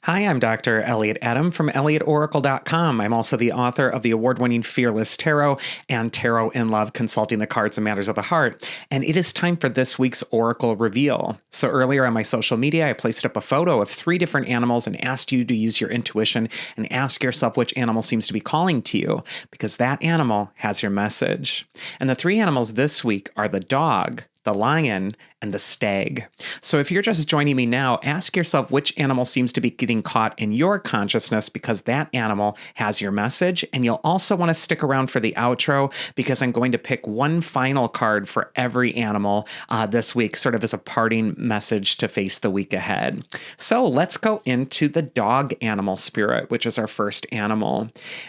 Hi, I'm Dr. Elliot Adam from ElliotOracle.com. I'm also the author of the award-winning Fearless Tarot and Tarot in Love, Consulting the Cards and Matters of the Heart. And it is time for this week's Oracle Reveal. So earlier on my social media, I placed up a photo of 3 different animals and asked you to use your intuition and ask yourself which animal seems to be calling to you, because that animal has your message. And the 3 animals this week are the dog, the lion, and the stag. So if you're just joining me now, ask yourself which animal seems to be getting caught in your consciousness, because that animal has your message. And you'll also want to stick around for the outro, because I'm going to pick one final card for every animal this week, sort of as a parting message to face the week ahead. So let's go into the dog animal spirit, which is our first animal.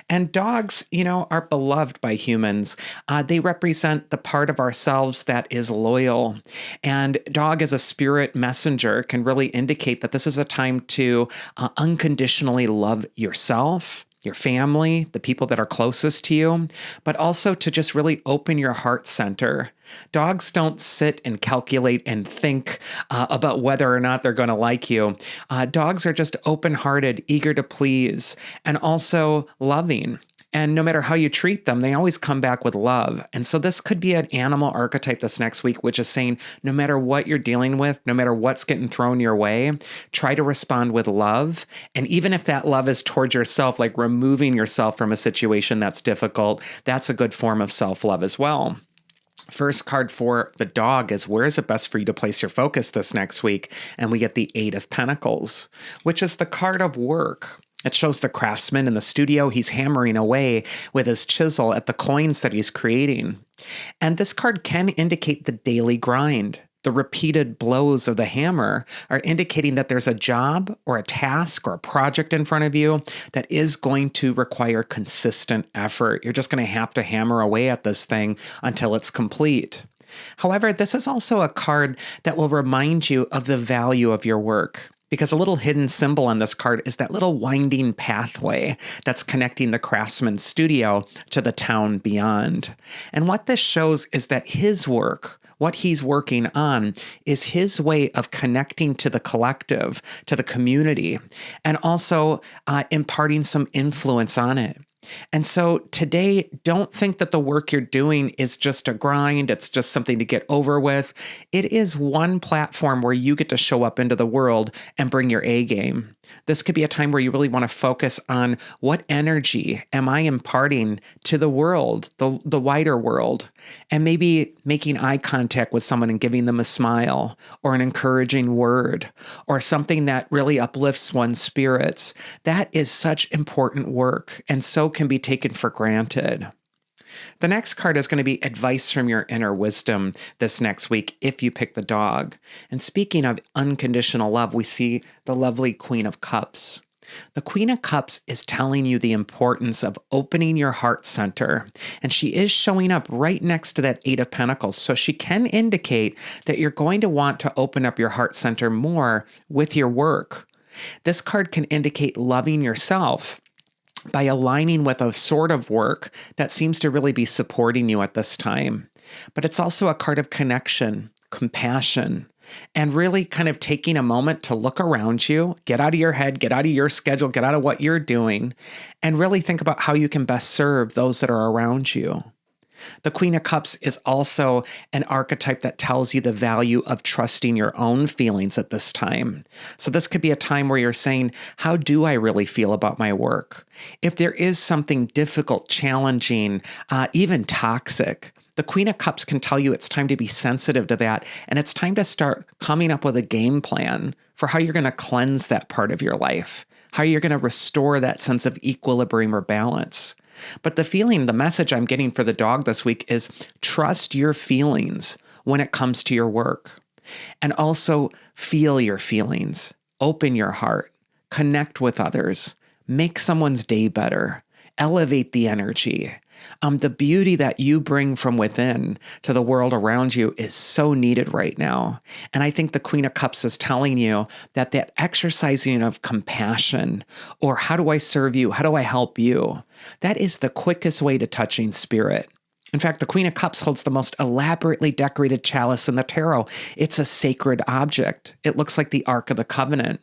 And dogs, are beloved by humans. They represent the part of ourselves that is loyal. And dog as a spirit messenger can really indicate that this is a time to unconditionally love yourself, your family, the people that are closest to you, but also to just really open your heart center. Dogs don't sit and calculate and think about whether or not they're going to like you. Dogs are just open-hearted, eager to please, and also loving. And no matter how you treat them, they always come back with love. And so this could be an animal archetype this next week, which is saying no matter what you're dealing with, no matter what's getting thrown your way, try to respond with love. And even if that love is towards yourself, like removing yourself from a situation that's difficult, that's a good form of self-love as well. First card for the dog is, where is it best for you to place your focus this next week? And we get the 8 of Pentacles, which is the card of work. It shows the craftsman in the studio. He's hammering away with his chisel at the coins that he's creating. And this card can indicate the daily grind. The repeated blows of the hammer are indicating that there's a job or a task or a project in front of you that is going to require consistent effort. You're just going to have to hammer away at this thing until it's complete. However, this is also a card that will remind you of the value of your work, because a little hidden symbol on this card is that little winding pathway that's connecting the craftsman's studio to the town beyond. And what this shows is that his work, what he's working on, is his way of connecting to the collective, to the community, and also imparting some influence on it. And so today, don't think that the work you're doing is just a grind. It's just something to get over with. It is one platform where you get to show up into the world and bring your A game. This could be a time where you really want to focus on what energy am I imparting to the world, the wider world, and maybe making eye contact with someone and giving them a smile or an encouraging word or something that really uplifts one's spirits. That is such important work, and so can be taken for granted. The next card is going to be advice from your inner wisdom this next week if you pick the dog. And speaking of unconditional love, we see the lovely Queen of Cups. The Queen of Cups is telling you the importance of opening your heart center. And she is showing up right next to that 8 of Pentacles. So she can indicate that you're going to want to open up your heart center more with your work. This card can indicate loving yourself by aligning with a sort of work that seems to really be supporting you at this time. But it's also a card of connection, compassion, and really kind of taking a moment to look around you, get out of your head, get out of your schedule, get out of what you're doing, and really think about how you can best serve those that are around you. The Queen of Cups is also an archetype that tells you the value of trusting your own feelings at this time. So this could be a time where you're saying, how do I really feel about my work? If there is something difficult, challenging, even toxic, the Queen of Cups can tell you it's time to be sensitive to that, and it's time to start coming up with a game plan for how you're going to cleanse that part of your life, how you're going to restore that sense of equilibrium or balance. But the message I'm getting for the dog this week is trust your feelings when it comes to your work. And also feel your feelings, open your heart, connect with others, make someone's day better, elevate the energy. The beauty that you bring from within to the world around you is so needed right now. And I think the Queen of Cups is telling you that exercising of compassion, or how do I serve you? How do I help you? That is the quickest way to touching spirit. In fact, the Queen of Cups holds the most elaborately decorated chalice in the tarot. It's a sacred object. It looks like the Ark of the Covenant.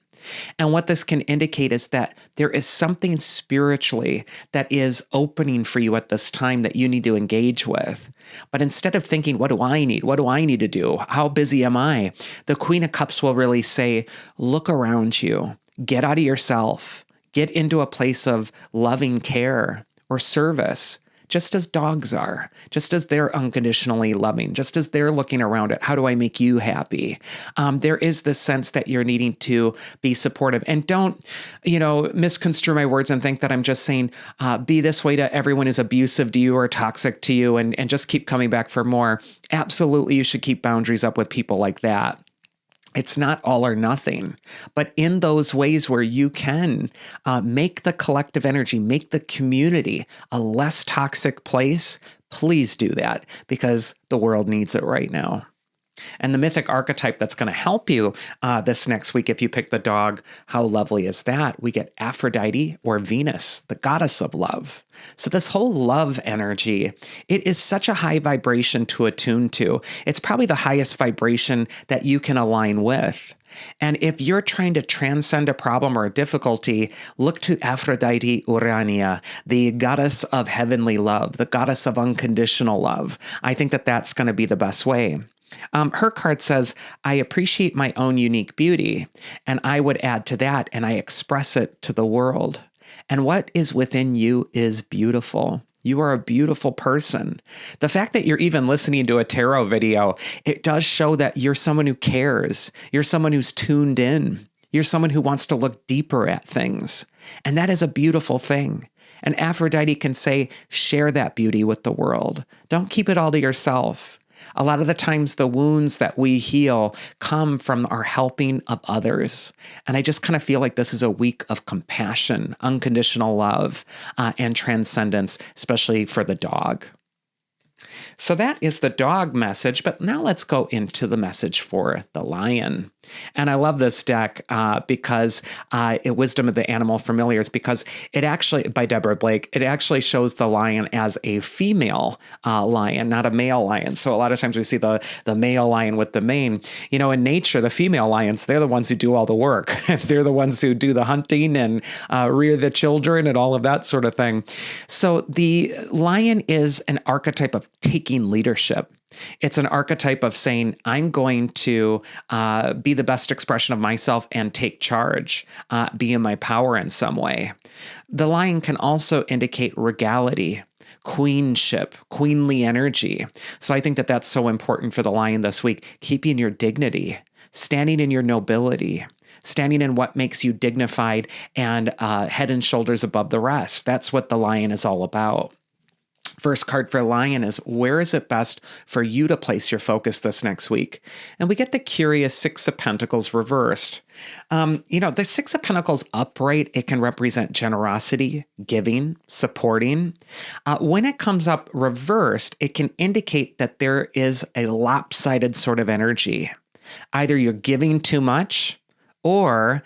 And what this can indicate is that there is something spiritually that is opening for you at this time that you need to engage with. But instead of thinking, what do I need? What do I need to do? How busy am I? The Queen of Cups will really say, look around you, get out of yourself, get into a place of loving care or service. Just as dogs are, just as they're unconditionally loving, just as they're looking around at how do I make you happy? There is this sense that you're needing to be supportive. And don't, misconstrue my words and think that I'm just saying, be this way to everyone who's abusive to you or toxic to you and just keep coming back for more. Absolutely, you should keep boundaries up with people like that. It's not all or nothing, but in those ways where you can make the collective energy, make the community a less toxic place, please do that because the world needs it right now. And the mythic archetype that's going to help you this next week, if you pick the dog, how lovely is that? We get Aphrodite or Venus, the goddess of love. So this whole love energy, it is such a high vibration to attune to. It's probably the highest vibration that you can align with. And if you're trying to transcend a problem or a difficulty, look to Aphrodite Urania, the goddess of heavenly love, the goddess of unconditional love. I think that that's going to be the best way. Her card says, I appreciate my own unique beauty, and I would add to that, and I express it to the world. And what is within you is beautiful. You are a beautiful person. The fact that you're even listening to a tarot video, it does show that you're someone who cares. You're someone who's tuned in. You're someone who wants to look deeper at things. And that is a beautiful thing. And Aphrodite can say, share that beauty with the world. Don't keep it all to yourself. A lot of the times the wounds that we heal come from our helping of others. And I just kind of feel like this is a week of compassion, unconditional love, and transcendence, especially for the dog. So that is the dog message, but now let's go into the message for the lion. And I love this deck because Wisdom of the Animal Familiars, because it actually, by Deborah Blake, it actually shows the lion as a female lion, not a male lion. So a lot of times we see the male lion with the mane. In nature, the female lions, they're the ones who do all the work. They're the ones who do the hunting and rear the children and all of that sort of thing. So the lion is an archetype of taking leadership. It's an archetype of saying, I'm going to be the best expression of myself and take charge, be in my power in some way. The lion can also indicate regality, queenship, queenly energy. So I think that that's so important for the lion this week, keeping your dignity, standing in your nobility, standing in what makes you dignified and head and shoulders above the rest. That's what the lion is all about. First card for lion is, where is it best for you to place your focus this next week? And we get the curious Six of Pentacles reversed. The Six of Pentacles upright, it can represent generosity, giving, supporting. When it comes up reversed, it can indicate that there is a lopsided sort of energy. Either you're giving too much, or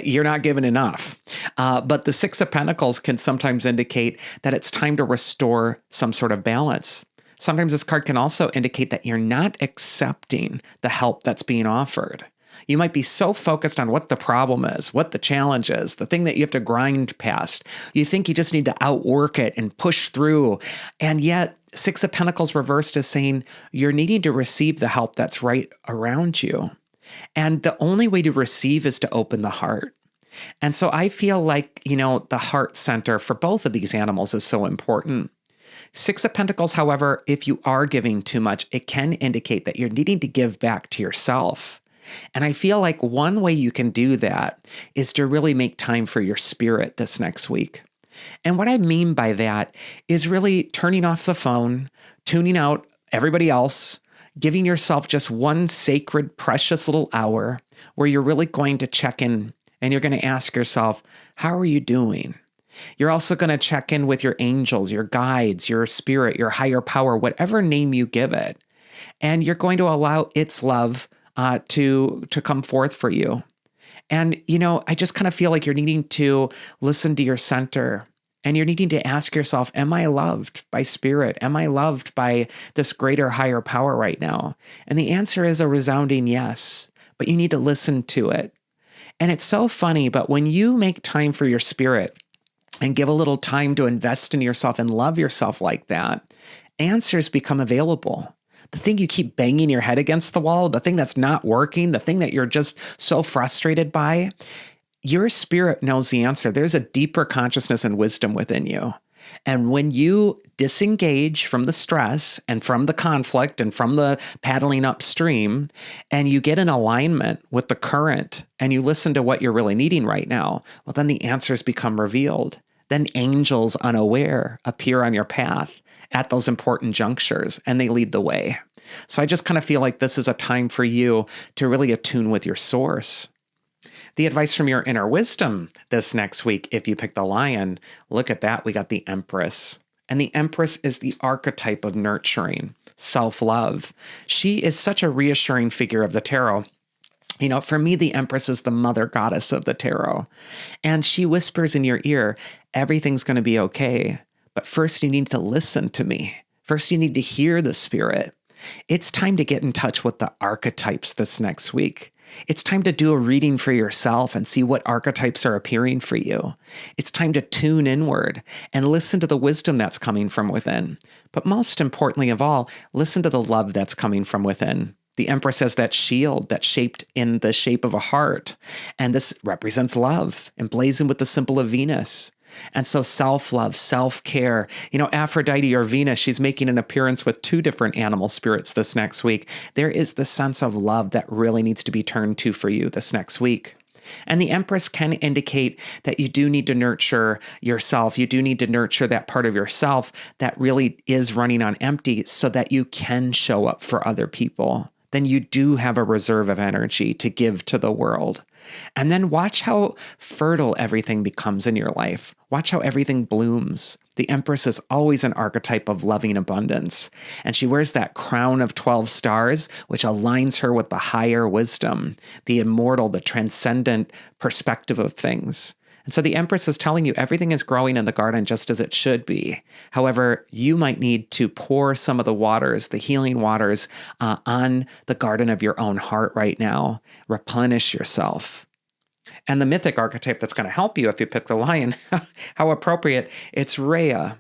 you're not given enough. But the Six of Pentacles can sometimes indicate that it's time to restore some sort of balance. Sometimes this card can also indicate that you're not accepting the help that's being offered. You might be so focused on what the problem is, what the challenge is, the thing that you have to grind past. You think you just need to outwork it and push through. And yet, Six of Pentacles reversed is saying you're needing to receive the help that's right around you. And the only way to receive is to open the heart. And so I feel like, the heart center for both of these animals is so important. Six of Pentacles, however, if you are giving too much, it can indicate that you're needing to give back to yourself. And I feel like one way you can do that is to really make time for your spirit this next week. And what I mean by that is really turning off the phone, tuning out everybody else, giving yourself just one sacred, precious little hour where you're really going to check in and you're going to ask yourself, how are you doing? You're also going to check in with your angels, your guides, your spirit, your higher power, whatever name you give it. And you're going to allow its love to come forth for you. And, I just kind of feel like you're needing to listen to your center. And you're needing to ask yourself, am I loved by spirit? Am I loved by this greater, higher power right now? And the answer is a resounding yes, but you need to listen to it. And it's so funny, but when you make time for your spirit and give a little time to invest in yourself and love yourself like that, answers become available. The thing you keep banging your head against the wall, the thing that's not working, the thing that you're just so frustrated by, your spirit knows the answer. There's a deeper consciousness and wisdom within you. And when you disengage from the stress and from the conflict and from the paddling upstream, and you get in alignment with the current and you listen to what you're really needing right now, well, then the answers become revealed. Then angels unaware appear on your path at those important junctures and they lead the way. So I just kind of feel like this is a time for you to really attune with your source. The advice from your inner wisdom this next week, if you pick the lion, look at that. We got the Empress. And the Empress is the archetype of nurturing, self-love. She is such a reassuring figure of the tarot. You know, for me, the Empress is the mother goddess of the tarot. And she whispers in your ear, everything's going to be okay. But first, you need to listen to me. First, you need to hear the spirit. It's time to get in touch with the archetypes this next week. It's time to do a reading for yourself and see what archetypes are appearing for you. It's time to tune inward and listen to the wisdom that's coming from within. But most importantly of all, listen to the love that's coming from within. The Empress has that shield that's shaped in the shape of a heart, and this represents love, emblazoned with the symbol of Venus. And so self-love, self-care, Aphrodite or Venus, she's making an appearance with two different animal spirits this next week. There is the sense of love that really needs to be turned to for you this next week. And the Empress can indicate that you do need to nurture yourself. You do need to nurture that part of yourself that really is running on empty so that you can show up for other people. Then you do have a reserve of energy to give to the world. And then watch how fertile everything becomes in your life. Watch how everything blooms. The Empress is always an archetype of loving abundance. And she wears that crown of 12 stars, which aligns her with the higher wisdom, the immortal, the transcendent perspective of things. And so the Empress is telling you everything is growing in the garden just as it should be. However, you might need to pour some of the waters, the healing waters, on the garden of your own heart right now. Replenish yourself. And the mythic archetype that's going to help you if you pick the lion, how appropriate, it's Rhea.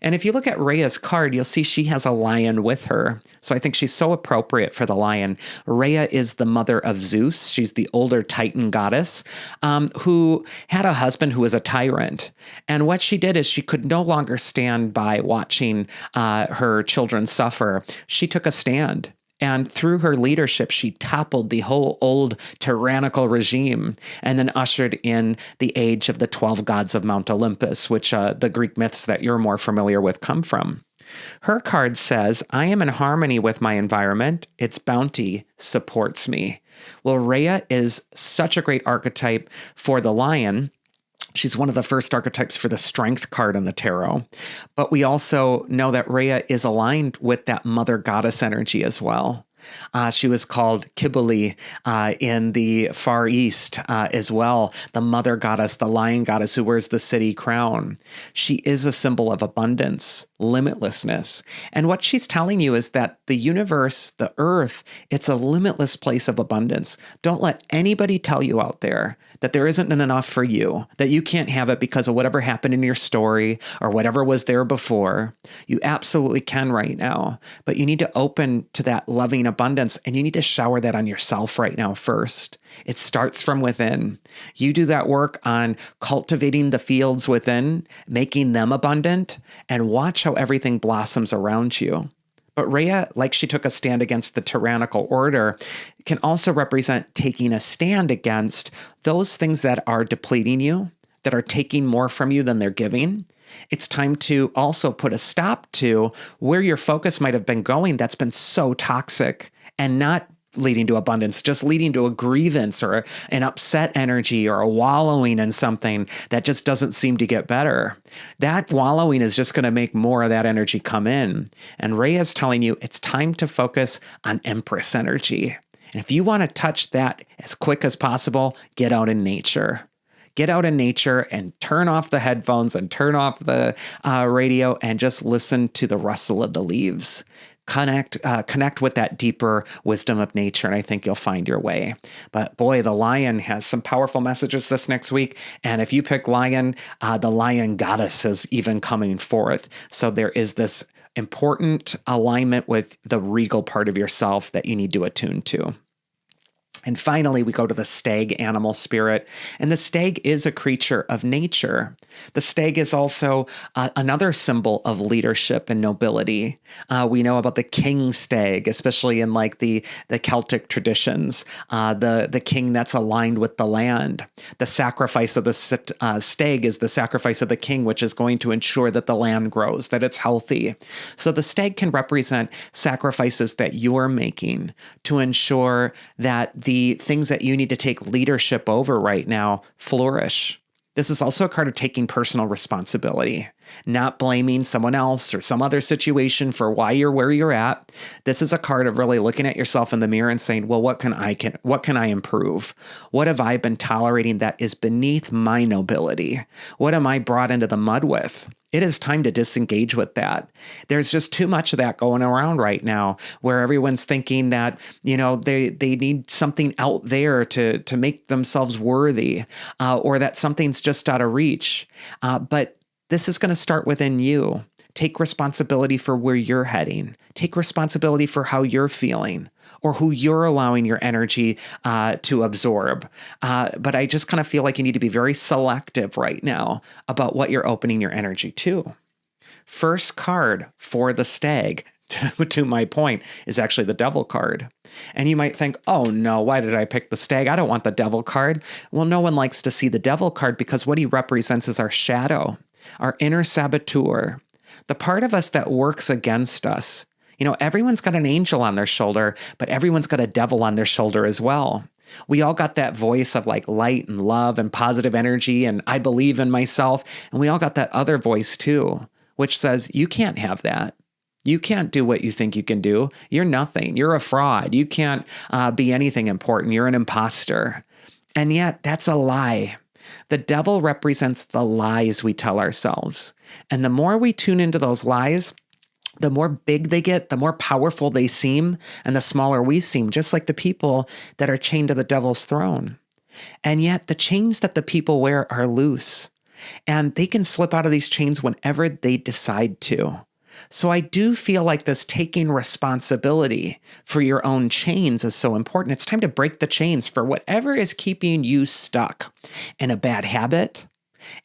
And if you look at Rhea's card, you'll see she has a lion with her. So I think she's so appropriate for the lion. Rhea is the mother of Zeus. She's the older Titan goddess who had a husband who was a tyrant. And what she did is she could no longer stand by watching her children suffer. She took a stand. And through her leadership, she toppled the whole old tyrannical regime and then ushered in the age of the 12 gods of Mount Olympus, which the Greek myths that you're more familiar with come from. Her card says, I am in harmony with my environment. Its bounty supports me. Well, Rhea is such a great archetype for the lion. She's one of the first archetypes for the strength card in the tarot. But we also know that Rhea is aligned with that mother goddess energy as well. She was called Kybele in the Far East as well, the mother goddess, the lion goddess who wears the city crown. She is a symbol of abundance, limitlessness. And what she's telling you is that the universe, the earth, it's a limitless place of abundance. Don't let anybody tell you out there that there isn't enough for you, that you can't have it because of whatever happened in your story or whatever was there before. You absolutely can right now, but you need to open to that loving abundance and you need to shower that on yourself right now first. It starts from within. You do that work on cultivating the fields within, making them abundant, and watch how everything blossoms around you. But Rhea, like she took a stand against the tyrannical order, can also represent taking a stand against those things that are depleting you, that are taking more from you than they're giving. It's time to also put a stop to where your focus might have been going that's been so toxic and not leading to abundance, just leading to a grievance or an upset energy or a wallowing in something that just doesn't seem to get better. That wallowing is just going to make more of that energy come in. And Rhea is telling you it's time to focus on Empress energy. And if you want to touch that as quick as possible, get out in nature. Get out in nature and turn off the headphones and turn off the radio and just listen to the rustle of the leaves. connect with that deeper wisdom of nature, and I think you'll find your way. But boy, the lion has some powerful messages this next week. And if you pick lion, the lion goddess is even coming forth. So there is this important alignment with the regal part of yourself that you need to attune to. And finally, we go to the stag animal spirit. And the stag is a creature of nature. The stag is also another symbol of leadership and nobility. We know about the king stag, especially in like the Celtic traditions, the king that's aligned with the land. The sacrifice of the stag is the sacrifice of the king, which is going to ensure that the land grows, that it's healthy. So the stag can represent sacrifices that you're making to ensure that the things that you need to take leadership over right now flourish. This is also a card of taking personal responsibility, not blaming someone else or some other situation for why you're where you're at. This is a card of really looking at yourself in the mirror and saying, well, what can I improve? What have I been tolerating that is beneath my nobility? What am I brought into the mud with? It is time to disengage with that. There's just too much of that going around right now where everyone's thinking that, they need something out there to make themselves worthy, or that something's just out of reach. But this is going to start within you. Take responsibility for where you're heading. Take responsibility for how you're feeling or who you're allowing your energy to absorb. But I just kind of feel like you need to be very selective right now about what you're opening your energy to. First card for the stag, to my point, is actually the devil card. And you might think, oh no, why did I pick the stag? I don't want the devil card. Well, no one likes to see the devil card because what he represents is our shadow, our inner saboteur, the part of us that works against us. Everyone's got an angel on their shoulder, but everyone's got a devil on their shoulder as well. We all got that voice of like light and love and positive energy and I believe in myself. And we all got that other voice too, which says, you can't have that. You can't do what you think you can do. You're nothing. You're a fraud. You can't be anything important. You're an imposter. And yet that's a lie. The devil represents the lies we tell ourselves. And the more we tune into those lies, the more big they get, the more powerful they seem, and the smaller we seem, just like the people that are chained to the devil's throne. And yet the chains that the people wear are loose, and they can slip out of these chains whenever they decide to. So I do feel like this taking responsibility for your own chains is so important. It's time to break the chains for whatever is keeping you stuck in a bad habit,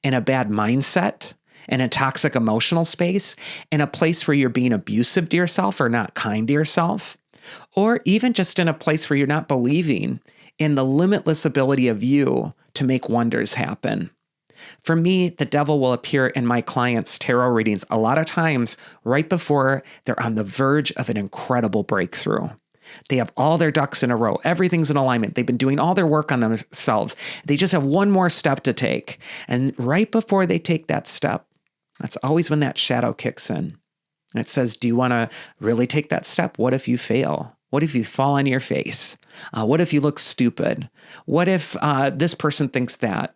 in a bad mindset, in a toxic emotional space, in a place where you're being abusive to yourself or not kind to yourself, or even just in a place where you're not believing in the limitless ability of you to make wonders happen. For me, the devil will appear in my clients' tarot readings a lot of times right before they're on the verge of an incredible breakthrough. They have all their ducks in a row. Everything's in alignment. They've been doing all their work on themselves. They just have one more step to take. And right before they take that step, that's always when that shadow kicks in. And it says, do you want to really take that step? What if you fail? What if you fall on your face? What if you look stupid? What if this person thinks that?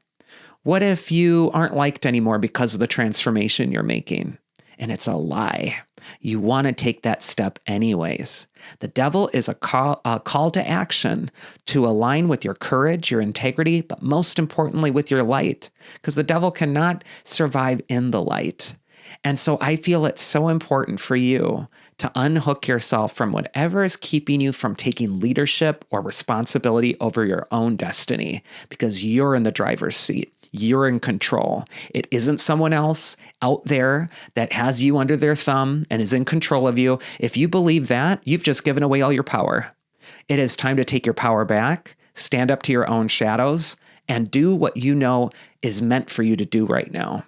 What if you aren't liked anymore because of the transformation you're making? And it's a lie. You want to take that step anyways. The devil is a call to action to align with your courage, your integrity, but most importantly with your light, because the devil cannot survive in the light. And so I feel it's so important for you to unhook yourself from whatever is keeping you from taking leadership or responsibility over your own destiny, because you're in the driver's seat. You're in control. It isn't someone else out there that has you under their thumb and is in control of you. If you believe that, you've just given away all your power. It is time to take your power back, stand up to your own shadows, and do what you know is meant for you to do right now.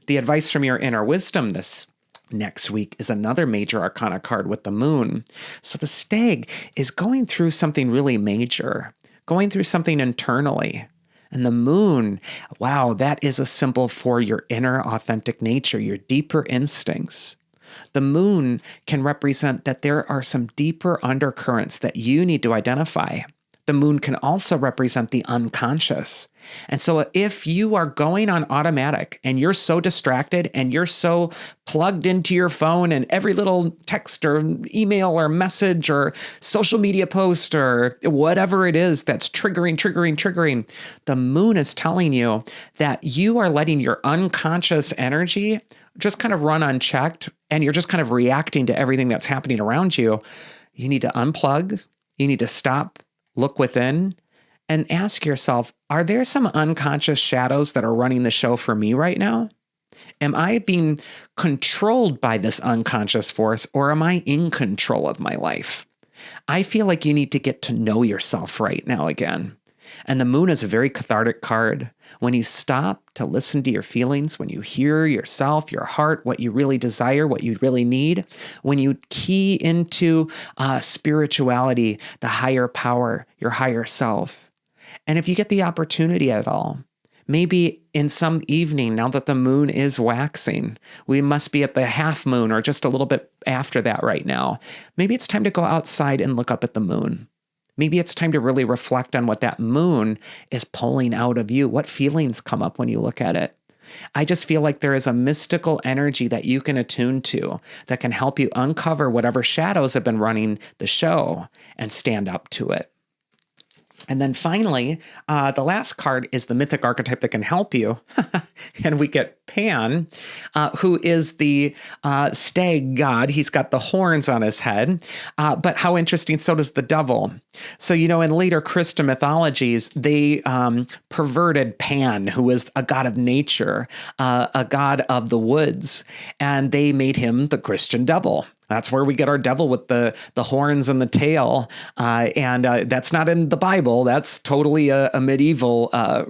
The advice from your inner wisdom this next week is another major arcana card with the moon. So the stag is going through something really major, going through something internally. And the moon, wow, that is a symbol for your inner authentic nature, your deeper instincts. The moon can represent that there are some deeper undercurrents that you need to identify. The The moon can also represent the unconscious. And so if you are going on automatic and you're so distracted and you're so plugged into your phone and every little text or email or message or social media post or whatever it is that's triggering, the moon is telling you that you are letting your unconscious energy just kind of run unchecked and you're just kind of reacting to everything that's happening around you. You need to unplug. You need to stop, look within, and ask yourself, are there some unconscious shadows that are running the show for me right now? Am I being controlled by this unconscious force, or am I in control of my life? I feel like you need to get to know yourself right now again. And the moon is a very cathartic card. When you stop to listen to your feelings, when you hear yourself, your heart, what you really desire, what you really need, when you key into spirituality, the higher power, your higher self. And if you get the opportunity at all, maybe in some evening, now that the moon is waxing, we must be at the half moon or just a little bit after that right now. Maybe it's time to go outside and look up at the moon. Maybe it's time to really reflect on what that moon is pulling out of you. What feelings come up when you look at it? I just feel like there is a mystical energy that you can attune to that can help you uncover whatever shadows have been running the show and stand up to it. And then finally, the last card is the mythic archetype that can help you. And we get Pan, who is the stag god. He's got the horns on his head. But how interesting, so does the devil. So, in later Christian mythologies, they perverted Pan, who was a god of nature, a god of the woods, and they made him the Christian devil. That's where we get our devil with the horns and the tail. And that's not in the Bible. That's totally a medieval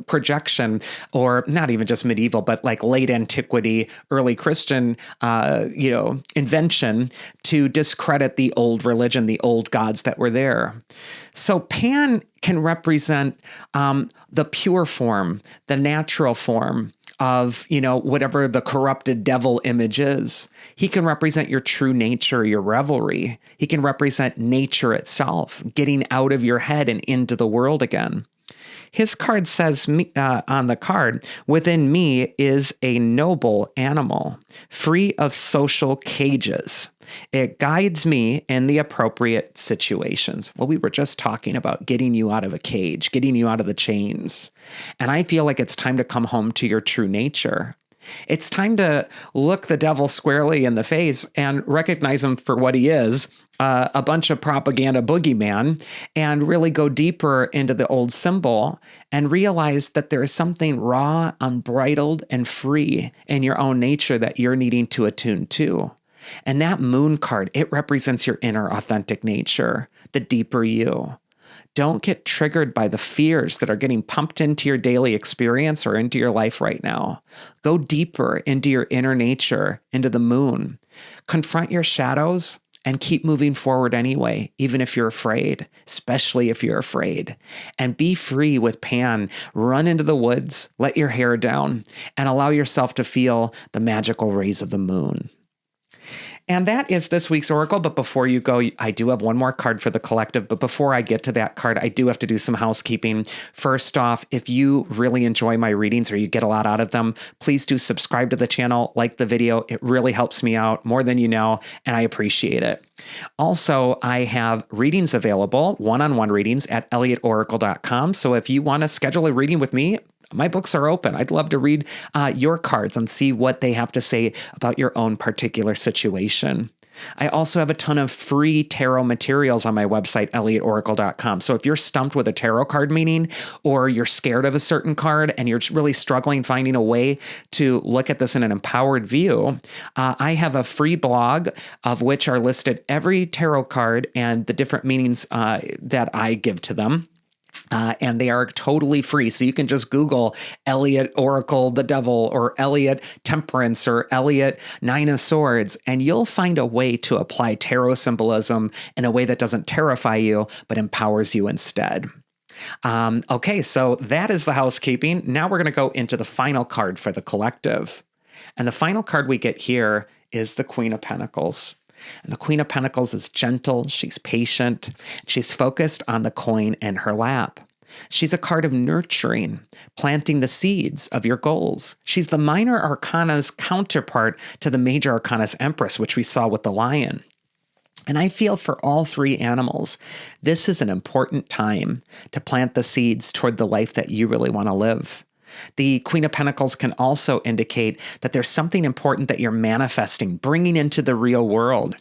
projection, or not even just medieval, but like late antiquity, early Christian, invention to discredit the old religion, the old gods that were there. So Pan can represent the pure form, the natural form of, whatever the corrupted devil image is. He can represent your true nature, your revelry. He can represent nature itself, getting out of your head and into the world again. His card says on the card, within me is a noble animal, free of social cages. It guides me in the appropriate situations. Well, we were just talking about getting you out of a cage, getting you out of the chains. And I feel like it's time to come home to your true nature. It's time to look the devil squarely in the face and recognize him for what he is, a bunch of propaganda boogeyman, and really go deeper into the old symbol and realize that there is something raw, unbridled, and free in your own nature that you're needing to attune to. And that moon card, it represents your inner authentic nature, the deeper you. Don't get triggered by the fears that are getting pumped into your daily experience or into your life right now. Go deeper into your inner nature, into the moon. Confront your shadows and keep moving forward anyway, even if you're afraid, especially if you're afraid. And be free with Pan. Run into the woods, let your hair down, and allow yourself to feel the magical rays of the moon. And that is this week's Oracle. But before you go, I do have one more card for the collective. But before I get to that card, I do have to do some housekeeping. First off, if you really enjoy my readings or you get a lot out of them, please do subscribe to the channel, like the video. It really helps me out more than you know, and I appreciate it. Also, I have readings available, one-on-one readings at elliotoracle.com. So if you want to schedule a reading with me, my books are open. I'd love to read your cards and see what they have to say about your own particular situation. I also have a ton of free tarot materials on my website, elliotoracle.com. So if you're stumped with a tarot card meaning, or you're scared of a certain card and you're really struggling finding a way to look at this in an empowered view, I have a free blog of which are listed every tarot card and the different meanings that I give to them. And they are totally free. So you can just Google Elliot Oracle the Devil or Elliot Temperance or Elliot Nine of Swords, and you'll find a way to apply tarot symbolism in a way that doesn't terrify you, but empowers you instead. Okay, so that is the housekeeping. Now we're going to go into the final card for the collective. And the final card we get here is the Queen of Pentacles. And the Queen of Pentacles is gentle, she's patient, she's focused on the coin in her lap. She's a card of nurturing, planting the seeds of your goals. She's the minor arcana's counterpart to the major arcana's Empress, which we saw with the lion. And I feel for all three animals, this is an important time to plant the seeds toward the life that you really want to live. The Queen of Pentacles can also indicate that there's something important that you're manifesting, bringing into the real world.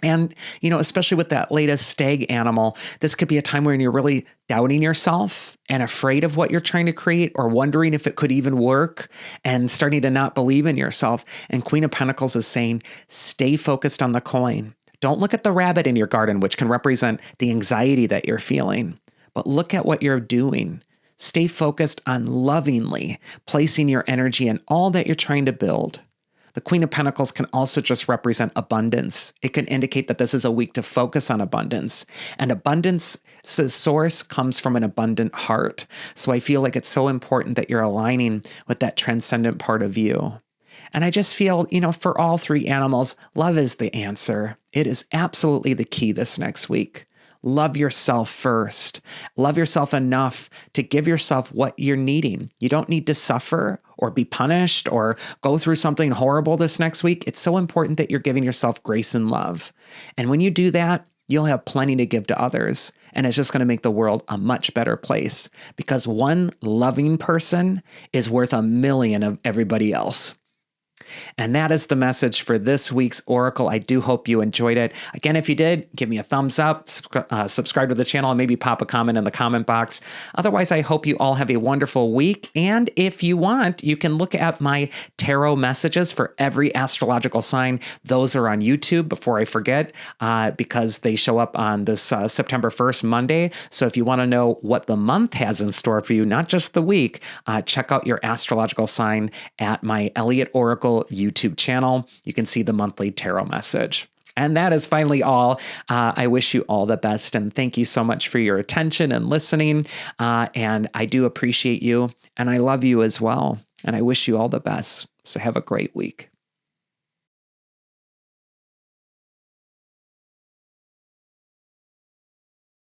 And, especially with that latest stag animal, this could be a time when you're really doubting yourself and afraid of what you're trying to create or wondering if it could even work and starting to not believe in yourself. And Queen of Pentacles is saying, stay focused on the coin. Don't look at the rabbit in your garden, which can represent the anxiety that you're feeling, but look at what you're doing. Stay focused on lovingly placing your energy in all that you're trying to build. The Queen of Pentacles can also just represent abundance. It can indicate that this is a week to focus on abundance. And abundance's source comes from an abundant heart. So I feel like it's so important that you're aligning with that transcendent part of you. And I just feel, for all three animals, love is the answer. It is absolutely the key this next week. Love yourself first. Love yourself enough to give yourself what you're needing. You don't need to suffer or be punished or go through something horrible this next week. It's so important that you're giving yourself grace and love. And when you do that, you'll have plenty to give to others. And it's just going to make the world a much better place because one loving person is worth 1,000,000 of everybody else. And that is the message for this week's Oracle. I do hope you enjoyed it. Again, if you did, give me a thumbs up, subscribe to the channel, and maybe pop a comment in the comment box. Otherwise, I hope you all have a wonderful week. And if you want, you can look at my tarot messages for every astrological sign. Those are on YouTube before I forget, because they show up on this September 1st, Monday. So if you want to know what the month has in store for you, not just the week, check out your astrological sign at my Elliott Oracle YouTube channel. You can see the monthly tarot message. And that is finally all. I wish you all the best and thank you so much for your attention and listening. And I do appreciate you and I love you as well. And I wish you all the best. So have a great week.